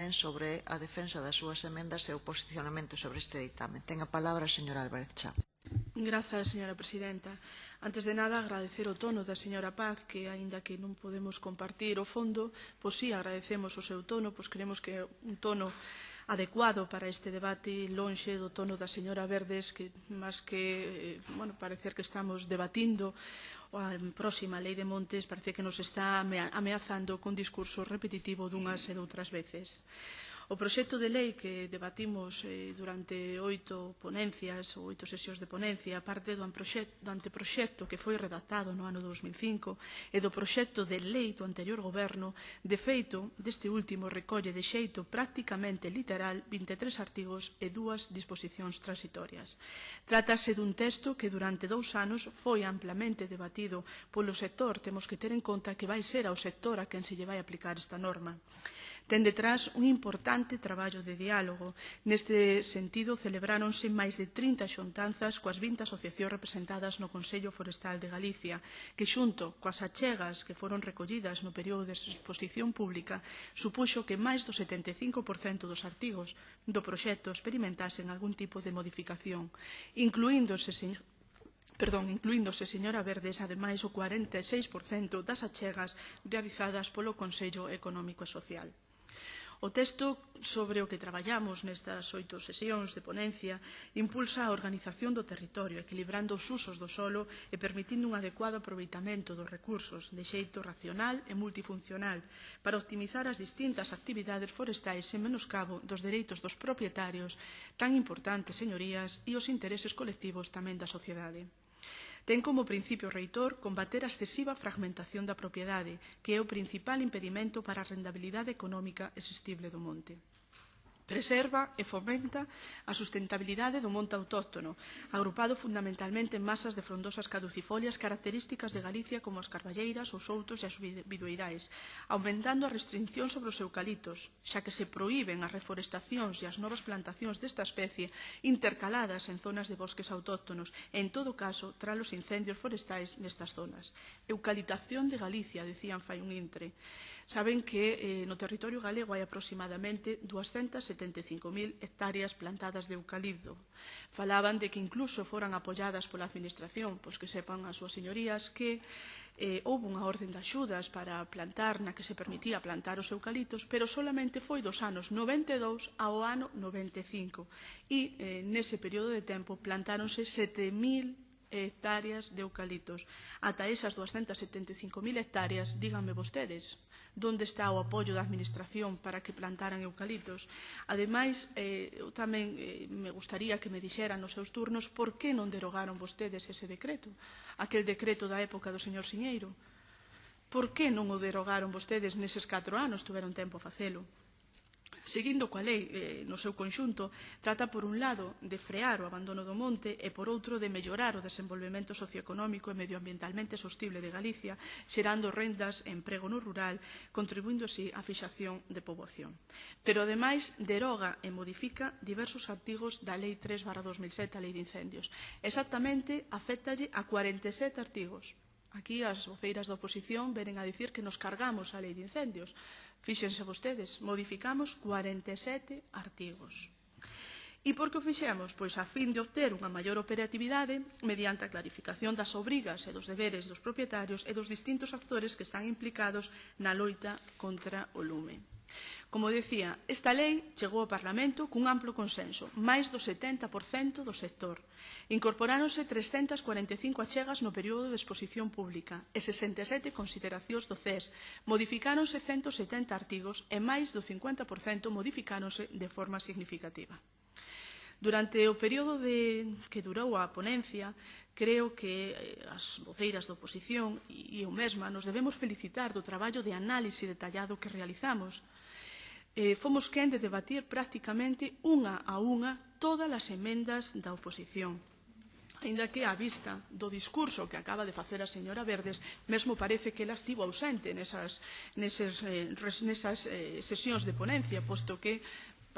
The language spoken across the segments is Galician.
sobre a defensa das súas emendas e o posicionamento sobre este ditame. Ten a palabra a señora Álvarez Chá. Grazas, señora presidenta. Antes de nada, agradecer o tono da señora Paz, que, aínda que non podemos compartir o fondo, pois sí, agradecemos o seu tono, pois creemos que é un tono adecuado para este debate, lonxe do tono da señora Verdes, que, máis que, parecer que estamos debatindo a próxima lei de montes, parece que nos está ameazando con discurso repetitivo dunhas e doutras veces. O proxecto de lei que debatimos durante 8 ponencias ou 8 sesións de ponencia parte do anteproxecto que foi redactado no ano 2005 e do proxecto de lei do anterior goberno. De feito, deste último recolle de xeito prácticamente literal 23 artigos e 2 disposicións transitorias. Trátase dun texto que durante 2 anos foi amplamente debatido polo sector. Temos que ter en conta que vai ser ao sector a quen se lle vai aplicar esta norma. Ten detrás un importante traballo de diálogo. Neste sentido, celebráronse máis de 30 xuntanzas coas 20 asociacións representadas no Consello Forestal de Galicia, que xunto coas achegas que foron recollidas no período de exposición pública, supuxo que máis do 75% dos artigos do proxecto experimentasen algún tipo de modificación, incluíndose, señora Verdes, ademais o 46% das achegas realizadas polo Consello Económico e Social. O texto sobre o que traballamos nestas 8 sesións de ponencia impulsa a organización do territorio, equilibrando os usos do solo e permitindo un adecuado aproveitamento dos recursos de xeito racional e multifuncional para optimizar as distintas actividades forestais sen menoscabo dos dereitos dos propietarios, tan importantes, señorías, e os intereses colectivos tamén da sociedade. Ten como principio reitor combater a excesiva fragmentación da propiedade, que é o principal impedimento para a rentabilidade económica existible do monte. Preserva e fomenta a sustentabilidade do monte autóctono, agrupado fundamentalmente en masas de frondosas caducifolias características de Galicia como as carballeiras, os outos e as bidoirais, aumentando a restricción sobre os eucaliptos, xa que se proíben as reforestacións e as novas plantacións desta especie intercaladas en zonas de bosques autóctonos e, en todo caso, tras os incendios forestais nestas zonas. Eucaliptación de Galicia, decían fai un intre. Saben que no territorio galego hai aproximadamente 275.000 hectáreas plantadas de eucalipto. Falaban de que incluso foran apoiadas pola Administración, pois que sepan as súas señorías que houve unha orden de axudas para plantar na que se permitía plantar os eucaliptos, pero solamente foi dos anos 92 ao ano 95 e nese período de tempo plantáronse 7.000 hectáreas de eucaliptos. Ata esas 275.000 hectáreas, díganme vostedes, onde está o apoio da Administración para que plantaran eucaliptos? Ademais, eu tamén me gustaría que me dixeran nos seus turnos por que non derogaron vostedes ese decreto, aquel decreto da época do señor Siñeiro. Por que non o derogaron vostedes neses 4 anos? Tuveron tempo a facelo. Seguindo coa lei no seu conxunto, trata por un lado de frear o abandono do monte e por outro de mellorar o desenvolvemento socioeconómico e medioambientalmente sostible de Galicia, xerando rendas e emprego no rural, contribuindo así á fixación de poboación. Pero ademais deroga e modifica diversos artigos da Lei 3/2007, a Lei de Incendios. Exactamente, aféctalle a 47 artigos. Aquí as voceiras da oposición venen a dicir que nos cargamos a Lei de Incendios. Fíxense vostedes, modificamos 47 artigos. E por que o fixemos? Pois a fin de obter unha maior operatividade mediante a clarificación das obrigas e dos deberes dos propietarios e dos distintos actores que están implicados na loita contra o lume. Como decía, esta lei chegou ao Parlamento cun amplo consenso, máis do 70% do sector. Incorporáronse 345 achegas no período de exposición pública e 67 consideracións do CES, modificáronse 170 artigos e máis do 50% modificáronse de forma significativa. Durante o período que durou a ponencia, creo que as voceiras da oposición e eu mesma nos debemos felicitar do traballo de análise detallado que realizamos. Fomos quen de debatir prácticamente unha a unha todas as emendas da oposición. Ainda que á vista do discurso que acaba de facer a señora Verdes, mesmo parece que ela estivo ausente nesas sesións de ponencia, posto que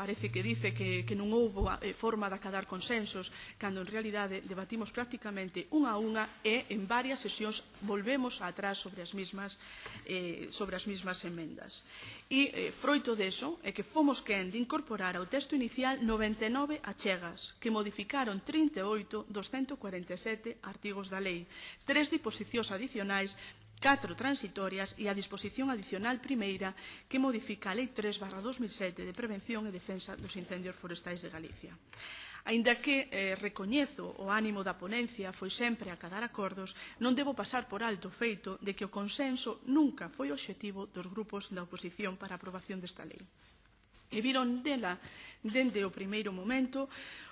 parece que dice que non houbo forma de acadar consensos, cando en realidade debatimos prácticamente unha a unha e en varias sesións volvemos atrás sobre as mismas emendas. E froito deso é que fomos quen de incorporar ao texto inicial 99 achegas que modificaron 38 dos 147 artigos da lei, 3 disposicións adicionais, 4 transitorias e a disposición adicional primeira que modifica a Lei 3/2007 de Prevención e Defensa dos Incendios Forestais de Galicia. Aínda que recoñezo o ánimo da ponencia foi sempre acadar acordos, non debo pasar por alto o feito de que o consenso nunca foi o obxectivo dos grupos da oposición para a aprobación desta lei. E viron nela, dende o primeiro momento,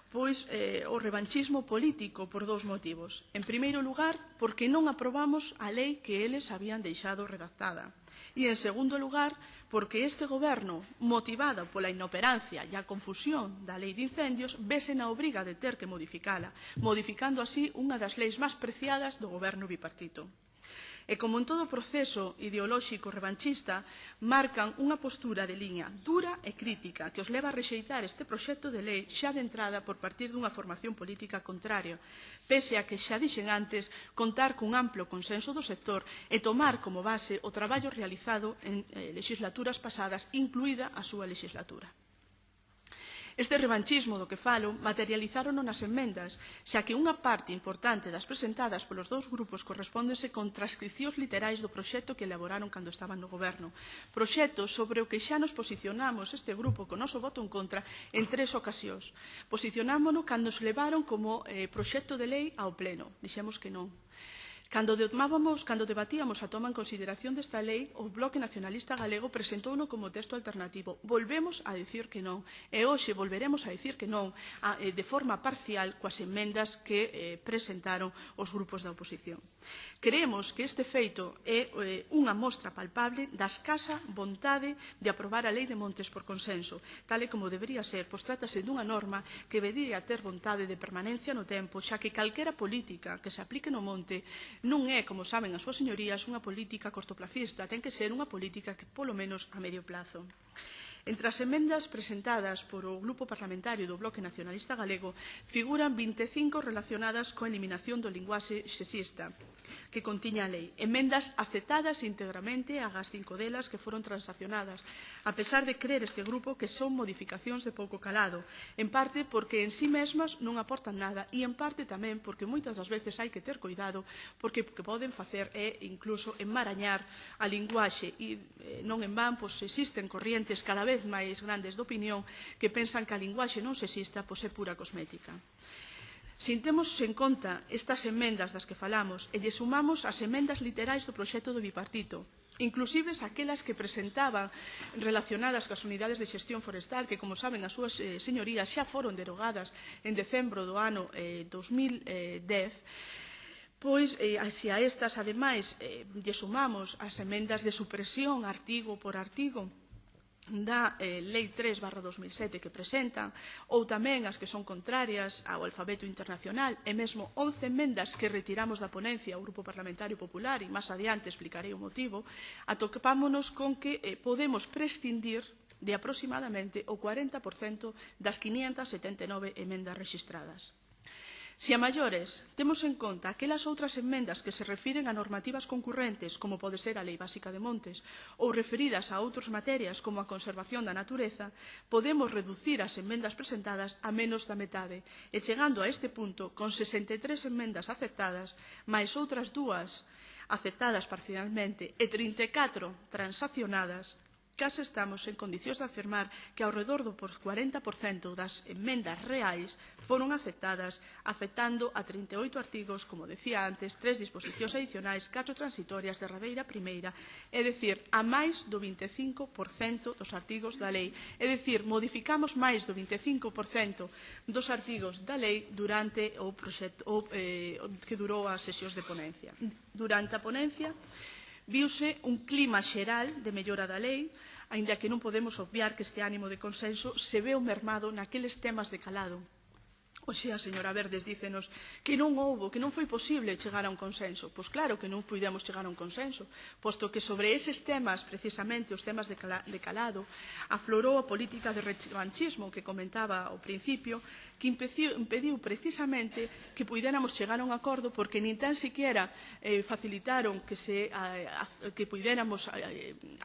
pois o revanchismo político por dous motivos. En primeiro lugar, porque non aprobamos a lei que eles habían deixado redactada. E, en segundo lugar, porque este goberno, motivado pola inoperancia e a confusión da lei de incendios, vese na obriga de ter que modificala, modificando así unha das leis máis preciadas do goberno bipartito. E como en todo proceso ideolóxico revanchista, marcan unha postura de liña dura e crítica que os leva a rexeitar este proxecto de lei xa de entrada por partir dunha formación política contraria, pese a que, xa dixen antes, contar cun amplo consenso do sector e tomar como base o traballo realizado en legislaturas pasadas, incluída a súa legislatura. Este revanchismo do que falo materializárono nas emendas, xa que unha parte importante das presentadas polos dous grupos correspóndese con transcricións literais do proxecto que elaboraron cando estaban no goberno. Proxecto sobre o que xa nos posicionamos este grupo con noso voto en contra en 3 ocasións. Posicionámonos cando se levaron como proxecto de lei ao pleno. Dixemos que non. Cando debatíamos a toma en consideración desta lei, o Bloque Nacionalista Galego presentouno como texto alternativo. Volvemos a dicir que non. E hoxe volveremos a dicir que non de forma parcial coas emendas que presentaron os grupos da oposición. Creemos que este feito é unha mostra palpable da escasa vontade de aprobar a lei de montes por consenso, tal e como debería ser, pois trátase dunha norma que debería ter vontade de permanencia no tempo, xa que calquera política que se aplique no monte non é, como saben as súas señorías, unha política cortoplacista, ten que ser unha política que, polo menos, a medio plazo. Entre as emendas presentadas por o Grupo Parlamentario do Bloque Nacionalista Galego figuran 25 relacionadas coa eliminación do linguaxe sexista que contiña a lei, emendas aceptadas íntegramente agás 5 delas que foron transaccionadas, a pesar de crer este grupo que son modificacións de pouco calado, en parte porque en sí mesmas non aportan nada e en parte tamén porque moitas das veces hai que ter cuidado porque o que poden facer é incluso enmarañar a linguaxe e non en van, pois existen corrientes cada vez máis grandes de opinión que pensan que a linguaxe non sexista pois é pura cosmética. Se temos en conta estas emendas das que falamos e lle sumamos as emendas literais do proxecto do bipartito, inclusives aquelas que presentaban relacionadas coas unidades de xestión forestal, que, como saben, as súas señorías xa foron derogadas en decembro do ano 2010, pois, se a estas, ademais, lle sumamos as emendas de supresión artigo por artigo da Lei 3/2007 que presentan, ou tamén as que son contrarias ao alfabeto internacional, e mesmo 11 emendas que retiramos da ponencia ao Grupo Parlamentario Popular, e máis adiante explicarei o motivo, atopámonos con que podemos prescindir de aproximadamente o 40% das 579 emendas rexistradas. Se a maiores temos en conta aquelas outras emendas que se refiren a normativas concurrentes, como pode ser a Lei Básica de Montes, ou referidas a outras materias como a conservación da natureza, podemos reducir as emendas presentadas a menos da metade, e chegando a este punto, con 63 emendas aceptadas, máis outras 2 aceptadas parcialmente e 34 transaccionadas, case estamos en condicións de afirmar que ao redor do 40% das emendas reais foron aceptadas, afectando a 38 artigos, como decía antes, 3 disposicións adicionais, 4 transitorias, derradeira primeira, é dicir, a máis do 25% dos artigos da lei. É dicir, modificamos máis do 25% dos artigos da lei durante o proxecto que durou as sesións de ponencia. Durante a ponencia, viuse un clima xeral de mellora da lei, aínda que non podemos obviar que este ánimo de consenso se veu mermado naqueles temas de calado, Oxe, a señora Verdes dícenos que non foi posible chegar a un consenso. Pois claro que non pudemos chegar a un consenso, posto que sobre eses temas, precisamente os temas de calado, aflorou a política de revanchismo que comentaba ao principio, que impediu precisamente que puidéramos chegar a un acordo, porque nin tan siquiera facilitaron que puidéramos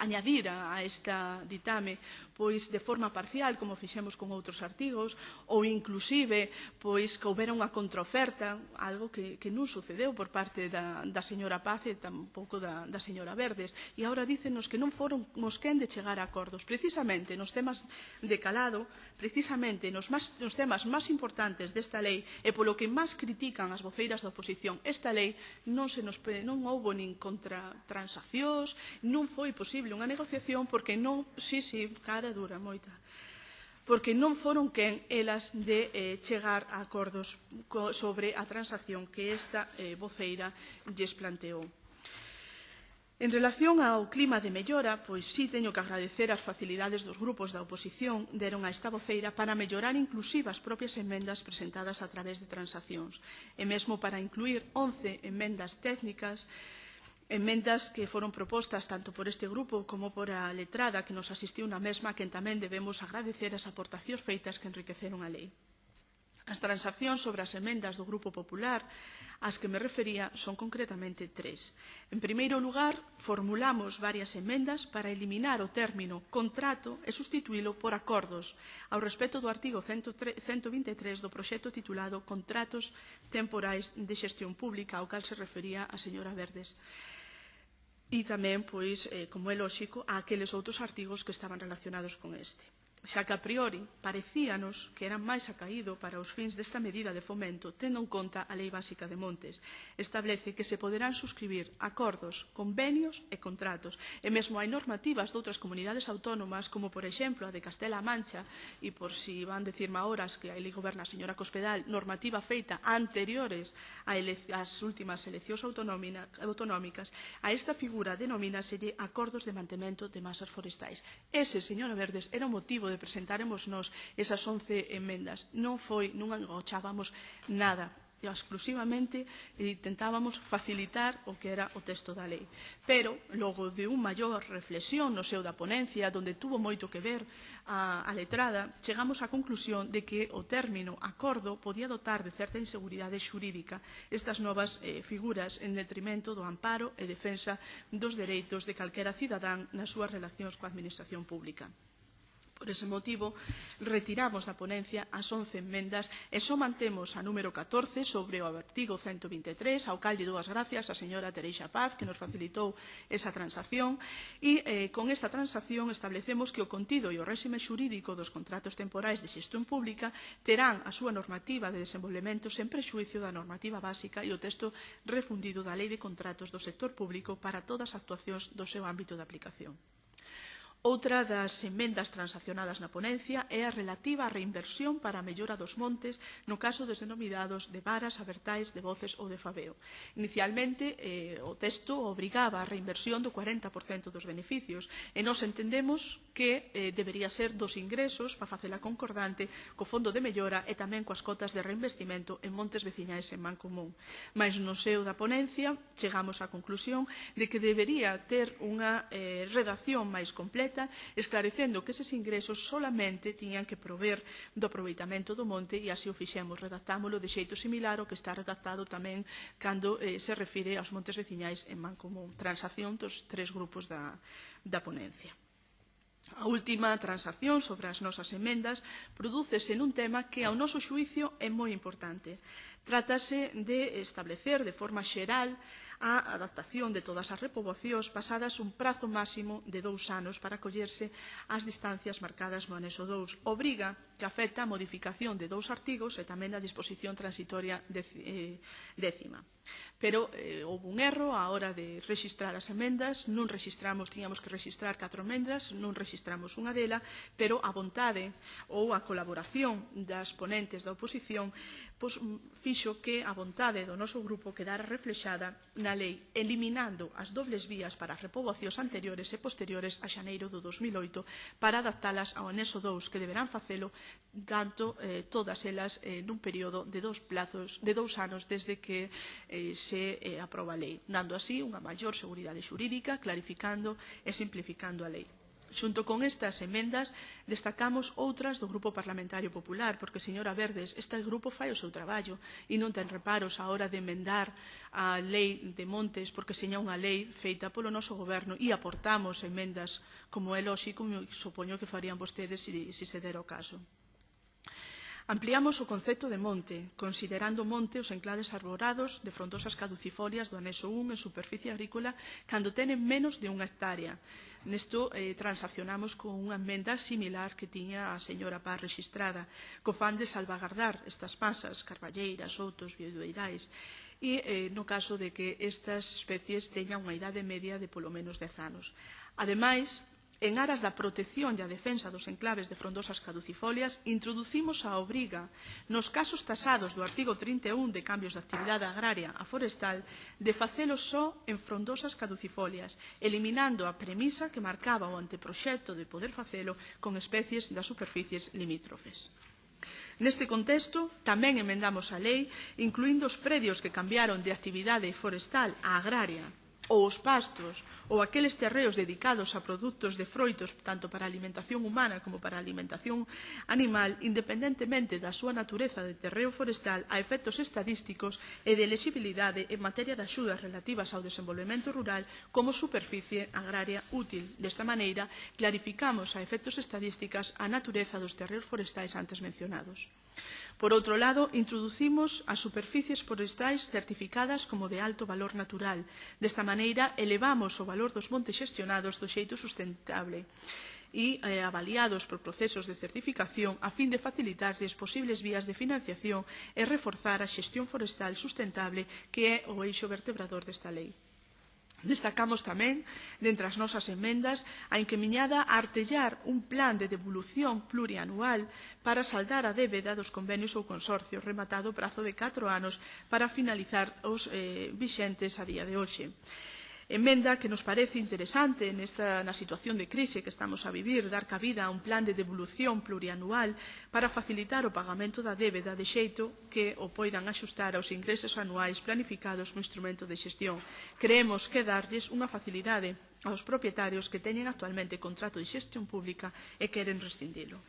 añadir a esta ditame pois de forma parcial, como fixemos con outros artigos, ou inclusive pois que houbera unha contraoferta, algo que non sucedeu por parte da señora Paz e tampouco da señora Verdes. E agora dícenos que non fomos quen de chegar a acordos. Precisamente nos temas de calado, precisamente nos temas máis importantes desta lei e polo que máis critican as voceiras da oposición esta lei, non houbo nin contratransaccións, non foi posible unha negociación porque non, cara dura, moita, porque non foron quen elas de chegar a acordos sobre a transacción que esta voceira lles planteou. En relación ao clima de mellora, pois sí teño que agradecer as facilidades dos grupos da oposición deron a esta voceira para mellorar inclusive as propias emendas presentadas a través de transaccións, e mesmo para incluir 11 emendas técnicas, emendas que foron propostas tanto por este grupo como por a letrada que nos asistiu na mesma, a quen tamén debemos agradecer as aportacións feitas que enriqueceron a lei. As transaccións sobre as emendas do Grupo Popular ás que me refería son concretamente 3. En primeiro lugar, formulamos varias emendas para eliminar o término contrato e substituílo por acordos ao respecto do artigo 123 do proxecto titulado Contratos temporais de xestión pública ao cal se refería a señora Verdes. E tamén, pois, como é lóxico, a aqueles outros artigos que estaban relacionados con este. Xa que a priori parecíanos que era máis acaído para os fins desta medida de fomento, tendo en conta a Lei Básica de Montes. Establece que se poderán suscribir acordos, convenios e contratos, e mesmo hai normativas de outras comunidades autónomas, como por exemplo a de Castela-A Mancha, e por si van decirme ahora que aí goberna a señora Cospedal, normativa feita anteriores ás últimas eleccións autonómicas, a esta figura denomínaselle acordos de mantemento de masas forestais. Ese, señora Verdes, era o motivo de presentaremos nós esas 11 emendas. Non agochábamos nada, exclusivamente intentábamos facilitar o que era o texto da lei. Pero, logo de unha maior reflexión no seo da ponencia, onde tuvo moito que ver a letrada, chegamos á conclusión de que o término acordo podía dotar de certa inseguridade xurídica estas novas figuras en detrimento do amparo e defensa dos dereitos de calquera cidadán nas súas relacións coa administración pública. Por ese motivo, retiramos da ponencia as 11 enmendas e só mantemos a número 14 sobre o artigo 123, ao cal lle dou as gracias a señora Tereixa Paz, que nos facilitou esa transacción, e con esta transacción establecemos que o contido e o réxime xurídico dos contratos temporais de xestión pública terán a súa normativa de desenvolvemento sen prexuicio da normativa básica e o texto refundido da Lei de Contratos do Sector Público para todas as actuacións do seu ámbito de aplicación. Outra das emendas transaccionadas na ponencia é a relativa á reinversión para a mellora dos montes no caso dos denominados de varas, abertais, de voces ou de fabeo. Inicialmente, o texto obrigaba a reinversión do 40% dos beneficios e nós entendemos que debería ser dos ingresos para facela concordante co fondo de mellora e tamén coas cotas de reinvestimento en montes veciñais en man común. Mais no seo da ponencia chegamos á conclusión de que debería ter unha redacción máis completa esclarecendo que eses ingresos solamente tiñan que prover do aproveitamento do monte e así o fixemos, redactámolo de xeito similar ao que está redactado tamén cando se refire aos montes veciñais en man común, transacción dos 3 grupos da ponencia. A última transacción sobre as nosas emendas prodúcese nun tema que ao noso xuicio é moi importante. Trátase de establecer de forma xeral a adaptación de todas as repoboacións pasadas un prazo máximo de 2 anos para acollerse ás distancias marcadas no anexo 2. Obriga que afecta a modificación de 2 artigos e tamén a disposición transitoria décima. Pero houve un erro á hora de registrar as emendas, tiñamos que registrar 4 emendas, non registramos unha dela, pero a vontade ou a colaboración das ponentes da oposición fixo que a vontade do noso grupo quedara reflexada na lei, eliminando as dobles vías para as repoboacións anteriores e posteriores a xaneiro do 2008 para adaptalas ao anexo 2 que deberán facelo tanto todas elas nun período de 2 anos desde que se aproba a lei, dando así unha maior seguridade xurídica, clarificando e simplificando a lei. Xunto con estas emendas, destacamos outras do Grupo Parlamentario Popular, porque, señora Verdes, este grupo fai o seu traballo e non ten reparos a hora de emendar a lei de montes, porque seña unha lei feita polo noso goberno e aportamos emendas como é lóxico, supoño que farían vostedes se se dera o caso. Ampliamos o concepto de monte, considerando monte os enclaves arborados de frondosas caducifolias do anexo 1 en superficie agrícola cando tenen menos de 1 hectárea. Nesto transaccionamos con unha emenda similar que tiña a señora Paz rexistrada, co fan de salvagardar estas masas, carballeiras, soutos, bioideirais, e no caso de que estas especies teñan unha idade media de polo menos 10 anos. Ademais, en aras da protección e a defensa dos enclaves de frondosas caducifolias, introducimos a obriga, nos casos tasados do artigo 31 de cambios de actividade agraria a forestal, de facelo só en frondosas caducifolias, eliminando a premisa que marcaba o anteproxecto de poder facelo con especies das superficies limítrofes. Neste contexto, tamén emendamos a lei, incluindo os predios que cambiaron de actividade forestal a agraria, ou os pastos, ou aqueles terreos dedicados a produtos de froitos tanto para alimentación humana como para alimentación animal, independentemente da súa natureza de terreo forestal a efectos estadísticos e de elexibilidade en materia de axudas relativas ao desenvolvemento rural como superficie agraria útil. Desta maneira, clarificamos a efectos estadísticas a natureza dos terreos forestais antes mencionados. Por outro lado, introducimos as superficies forestais certificadas como de alto valor natural. Desta maneira, elevamos o valor dos montes xestionados do xeito sustentable e avaliados por procesos de certificación a fin de facilitarlles posibles vías de financiación e reforzar a xestión forestal sustentable que é o eixo vertebrador desta lei. Destacamos tamén, dentre as nosas emendas, a encamiñada a artellar un plan de devolución plurianual para saldar a débeda dos convenios ou consorcios, rematado o prazo de 4 anos para finalizar os vixentes a día de hoxe. Emenda que nos parece interesante na situación de crise que estamos a vivir, dar cabida a un plan de devolución plurianual para facilitar o pagamento da débeda de xeito que o poidan axustar aos ingresos anuais planificados no instrumento de xestión. Creemos que darlles unha facilidade aos propietarios que teñen actualmente contrato de xestión pública e queren rescindilo.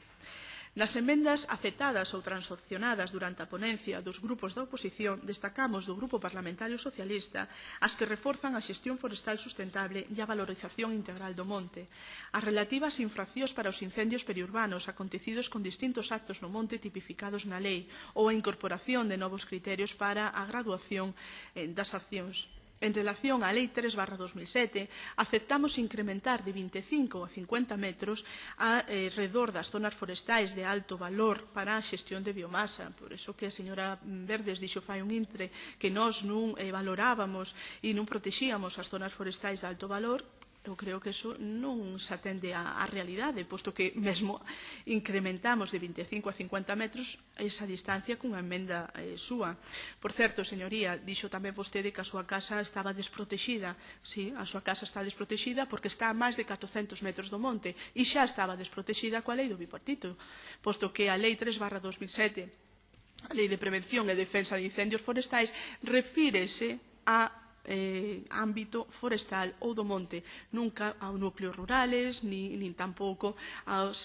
Nas emendas aceptadas ou transaccionadas durante a ponencia dos grupos da oposición, destacamos do Grupo Parlamentario Socialista as que reforzan a xestión forestal sustentable e a valorización integral do monte, as relativas infraccións para os incendios periurbanos acontecidos con distintos actos no monte tipificados na lei ou a incorporación de novos criterios para a graduación das accións. En relación á Lei 3/2007, aceptamos incrementar de 25 a 50 metros arredor das zonas forestais de alto valor para a xestión de biomasa. Por iso que a señora Verdes dixo fai un intre que nós non valorábamos e non protexíamos as zonas forestais de alto valor. Eu creo que iso non se atende á realidade, posto que mesmo incrementamos de 25 a 50 metros esa distancia cunha emenda súa. Por certo, señoría, dixo tamén vostede que a súa casa estaba desprotexida. Sí, a súa casa está desprotexida porque está a máis de 400 metros do monte e xa estaba desprotexida coa lei do bipartito, posto que a lei 3/2007, a lei de prevención e defensa de incendios forestais, refírese a ámbito forestal ou do monte, nunca aos núcleos rurales, nin tampouco ás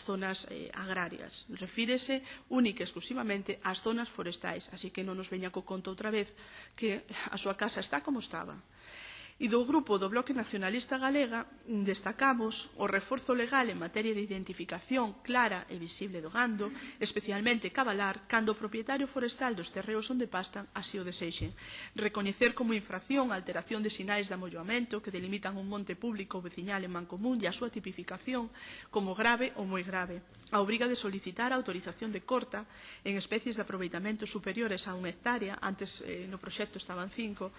zonas agrarias. Refírese única e exclusivamente ás zonas forestais, así que non nos veña co conto outra vez que a súa casa está como estaba. E do grupo do Bloque Nacionalista Galega destacamos o reforzo legal en materia de identificación clara e visible do gando, especialmente cabalar, cando o propietario forestal dos terreos onde pastan así o desexe. Recoñecer como infracción a alteración de sinais de amolloamento que delimitan un monte público ou veciñal en mancomún e a súa tipificación como grave ou moi grave. A obriga de solicitar a autorización de corta en especies de aproveitamento superiores a 1 hectárea, antes no proxecto estaban 5,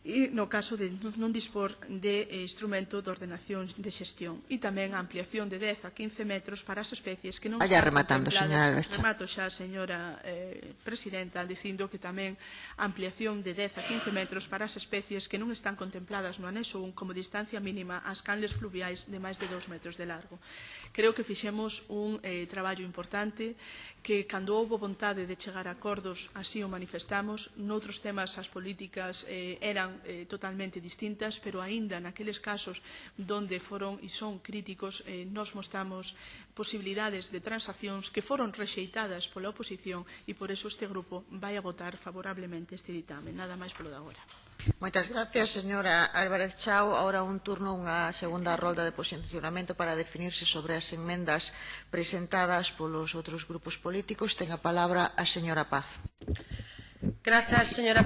e no caso de non dispor de instrumento de ordenación de xestión. E tamén a ampliación de 10 a 15 metros para as especies que non están contempladas. Remato xa, señora presidenta, dicindo que tamén a ampliación de 10 a 15 metros para as especies que non están contempladas no anexo 1 como distancia mínima ás canles fluviais de máis de 2 metros de largo. Creo que fixemos un traballo importante que, cando houve vontade de chegar a acordos, así o manifestamos. Noutros temas as políticas eran totalmente distintas, pero aínda naqueles casos donde foron e son críticos, nos mostramos posibilidades de transaccións que foron rexeitadas pola oposición e por eso este grupo vai a votar favorablemente este ditame. Nada máis polo de agora. Moitas gracias, señora Álvarez Chao. Ahora un turno, unha segunda rolda de posicionamento para definirse sobre as enmendas presentadas polos outros grupos políticos. Ten a palabra a señora Paz. Gracias, señora presidenta.